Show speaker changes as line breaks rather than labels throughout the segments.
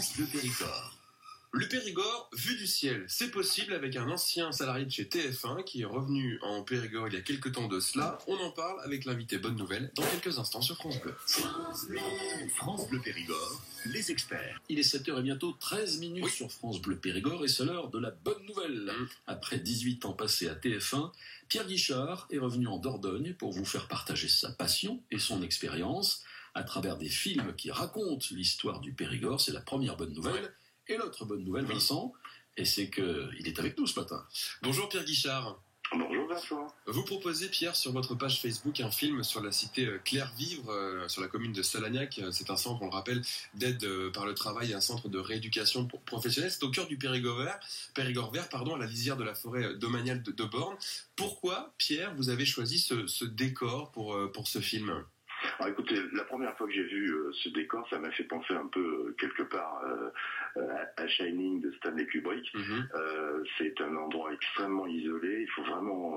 France Bleu Périgord.
Le Périgord, vu du ciel, c'est possible avec un ancien salarié de chez TF1 qui est revenu en Périgord il y a quelques temps de cela. On en parle avec l'invité Bonne Nouvelle dans quelques instants sur France Bleu.
France Bleu Périgord, les experts.
Il est 7h et bientôt 13 minutes sur France Bleu Périgord et c'est l'heure de la bonne nouvelle. Après 18 ans passés à TF1, Pierre Guichard est revenu en Dordogne pour vous faire partager sa passion et son expérience à travers des films qui racontent l'histoire du Périgord. C'est la première bonne nouvelle. Et l'autre bonne nouvelle, Vincent, et c'est qu'il est avec nous ce matin.
Bonjour Pierre Guichard.
Bonjour Vincent.
Vous proposez, Pierre, sur votre page Facebook, un film sur la cité Clairvivre, sur la commune de Salagnac. C'est un centre, on le rappelle, d'aide par le travail et un centre de rééducation professionnelle. C'est au cœur du Périgord vert, à la lisière de la forêt domaniale de Borne. Pourquoi, Pierre, vous avez choisi ce décor pour ce film ?
Alors écoutez, la première fois que j'ai vu ce décor, ça m'a fait penser un peu quelque part à Shining de Stanley Kubrick. C'est un endroit extrêmement isolé, il faut vraiment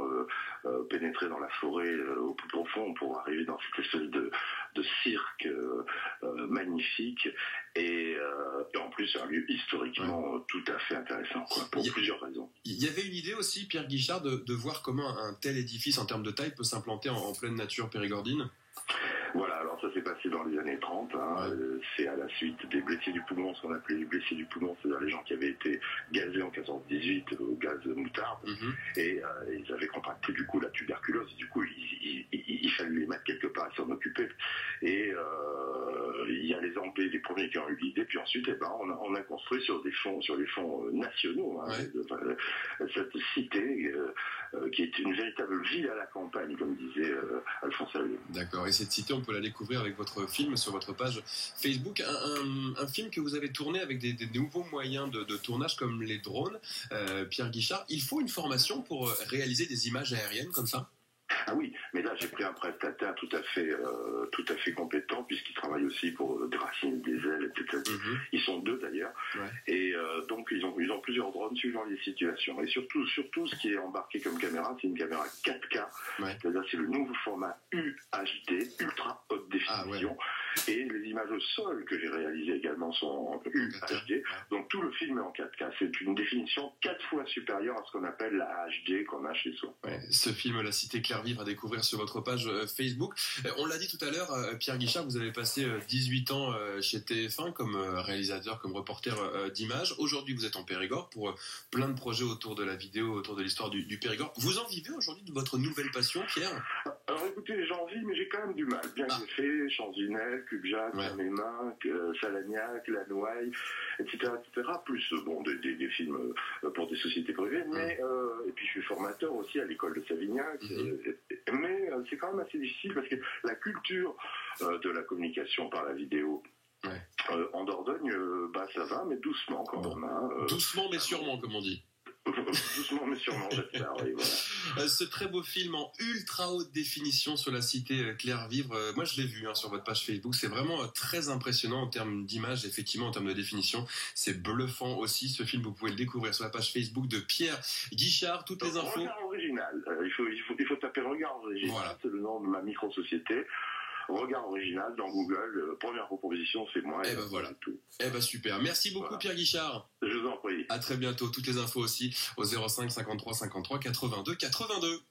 pénétrer dans la forêt au plus profond pour arriver dans cette espèce de cirque magnifique et en plus c'est un lieu historiquement tout à fait intéressant, pour plusieurs raisons. Il
y avait une idée aussi, Pierre Guichard, de voir comment un tel édifice en termes de taille peut s'implanter en pleine nature périgordine.
Voilà, alors ça s'est passé dans les années 30, c'est à la suite des blessés du poumon, ce qu'on appelait les blessés du poumon, c'est-à-dire les gens qui avaient été gazés en 14-18 au gaz moutarde, et ils avaient contracté du coup la tuberculose, du coup il fallait les mettre quelque part et s'en occuper, et il y a les premiers qui ont eu l'idée, puis ensuite on a construit sur les fonds nationaux, cette cité qui est une véritable ville à la campagne, comme disait Alphonse Allais.
D'accord, et cette cité, on peut la découvrir avec votre film sur votre page Facebook. Un film que vous avez tourné avec des nouveaux moyens de tournage comme les drones. Pierre Guichard, il faut une formation pour réaliser des images aériennes comme ça ?
Ah oui, mais là j'ai pris un prestataire tout à fait compétent puisqu'il travaille aussi pour des racines, des ailes, etc. Ils sont deux d'ailleurs, et donc ils ont plusieurs drones suivant les situations. Et surtout ce qui est embarqué comme caméra, c'est une caméra 4K, c'est-à-dire c'est le nouveau format UHD, ultra haute définition. Et les images au sol que j'ai réalisées également sont en UHD. Donc tout le film est en 4K. C'est une définition 4 fois supérieure à ce qu'on appelle la HD qu'on a chez soi.
Ce film, La Cité Clairvivre, à découvrir sur votre page Facebook. On l'a dit tout à l'heure, Pierre Guichard, vous avez passé 18 ans chez TF1 comme réalisateur, comme reporter d'images. Aujourd'hui, vous êtes en Périgord pour plein de projets autour de la vidéo, autour de l'histoire du Périgord. Vous en vivez aujourd'hui de votre nouvelle passion, Pierre ?
Alors écoutez, j'en vis, mais j'ai quand même du mal. Bien que j'ai fait Chanzinelle, Cubjac, Saint-Mémin, Salagnac, Lanouaille, etc., plus des films pour des sociétés privées, mais et puis je suis formateur aussi à l'école de Savignac, mais c'est quand même assez difficile parce que la culture de la communication par la vidéo en Dordogne, ça va, mais doucement quand même.
Doucement mais sûrement, comme on dit.
Doucement mais sûrement, j'espère, voilà.
Ce très beau film en ultra haute définition sur la cité Clairvivre, moi je l'ai vu sur votre page Facebook, c'est vraiment très impressionnant en termes d'image, effectivement en termes de définition, c'est bluffant aussi. Ce film, vous pouvez le découvrir sur la page Facebook de Pierre Guichard. Toutes les infos.
Regard original, il faut taper Regard original, c'est le nom de ma micro-société. Regard original dans Google, première proposition, c'est moi.
Et voilà. Tout. Super. Merci beaucoup Pierre Guichard.
Je vous en prie.
À très bientôt. Toutes les infos aussi au 05 53 53 82 82.